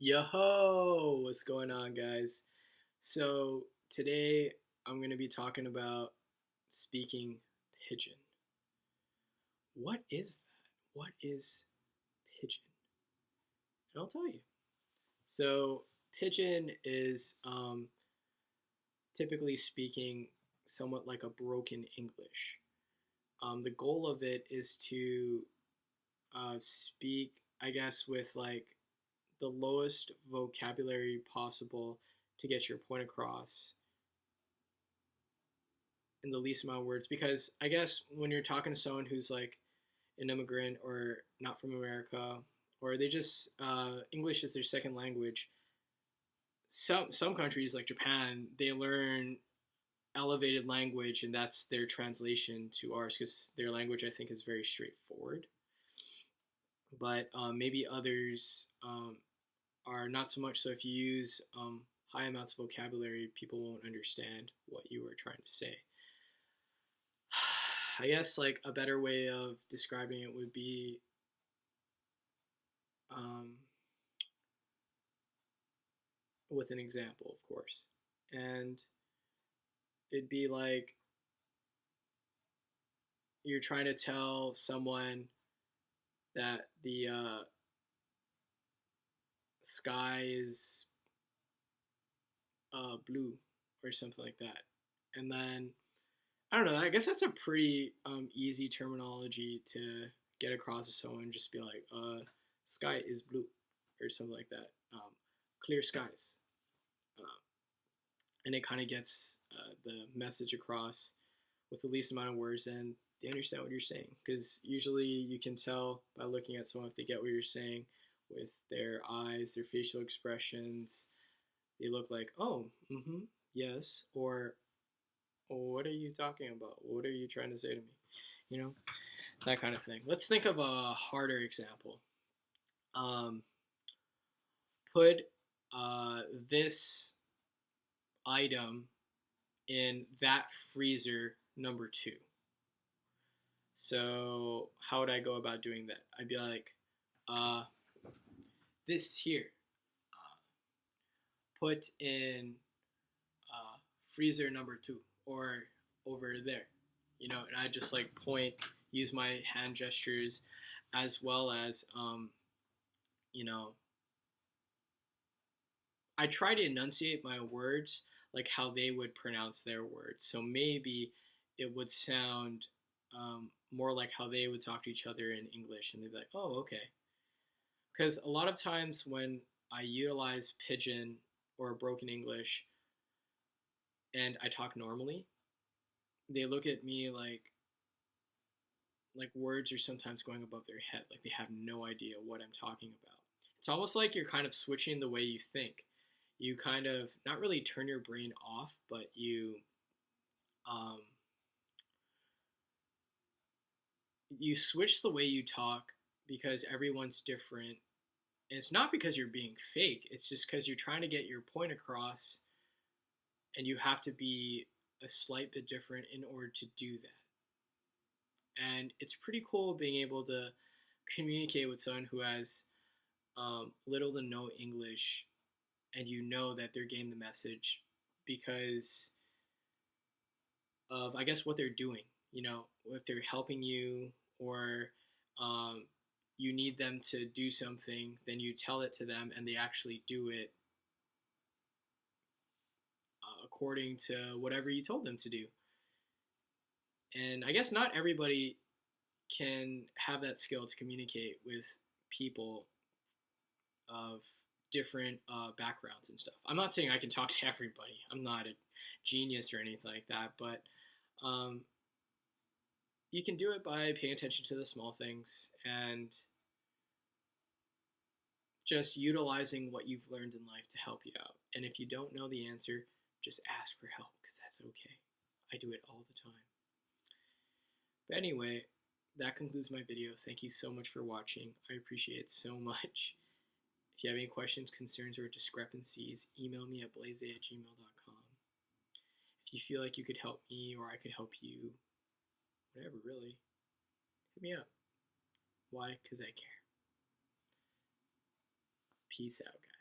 Yo, what's going on, guys? So, today I'm going to be talking about speaking pigeon. What is that? What is pigeon? And I'll tell you. So, pigeon is typically speaking somewhat like a broken English. The goal of it is to speak, I guess, with like the lowest vocabulary possible to get your point across in the least amount of words. Because I guess when you're talking to someone who's like an immigrant or not from America, or they just English is their second language. Some countries like Japan, they learn elevated language, and that's their translation to ours because their language I think is very straightforward. But maybe others are not so much. So if you use high amounts of vocabulary, people won't understand what you were trying to say. I guess like a better way of describing it would be um, with an example, of course. And it'd be like you're trying to tell someone that the sky is blue or something like that. And then, I don't know, I guess that's a pretty easy terminology to get across to someone. Just be like, sky is blue or something like that. Clear skies. Um, and it kind of gets the message across with the least amount of words, and they understand what you're saying. Because usually you can tell by looking at someone if they get what you're saying with their eyes, their facial expressions. They look like, oh, yes, or oh, what are you talking about? What are you trying to say to me? You know, that kind of thing. Let's think of a harder example. Um, put this item in that freezer number two. So how would I go about doing that? I'd be like, uh, this here, put in freezer number two, or over there, and I just like point, use my hand gestures, as well as, you know, I try to enunciate my words like how they would pronounce their words. So maybe it would sound more like how they would talk to each other in English, and they'd be like, oh, okay. Because a lot of times when I utilize Pigeon or broken English and I talk normally, they look at me like words are sometimes going above their head, like they have no idea what I'm talking about. It's almost like you're kind of switching the way you think. You kind of not really turn your brain off, but um, you switch the way you talk because everyone's different. And it's not because you're being fake. It's just because you're trying to get your point across, and you have to be a slight bit different in order to do that. And it's pretty cool being able to communicate with someone who has little to no English, and you know that they're getting the message because of, I guess, what they're doing. If they're helping you, or um, you need them to do something, then you tell it to them and they actually do it according to whatever you told them to do. And I guess not everybody can have that skill to communicate with people of different backgrounds and stuff. I'm not saying I can talk to everybody. I'm not a genius or anything like that, but um, you can do it by paying attention to the small things and just utilizing what you've learned in life to help you out. And if you don't know the answer, just ask for help, because that's okay. I do it all the time. But anyway, that concludes my video. Thank you so much for watching. I appreciate it so much. If you have any questions, concerns, or discrepancies, email me at blaze@gmail.com. If you feel like you could help me or I could help you, whatever, really, hit me up. Why? Because I care. Peace out, guys.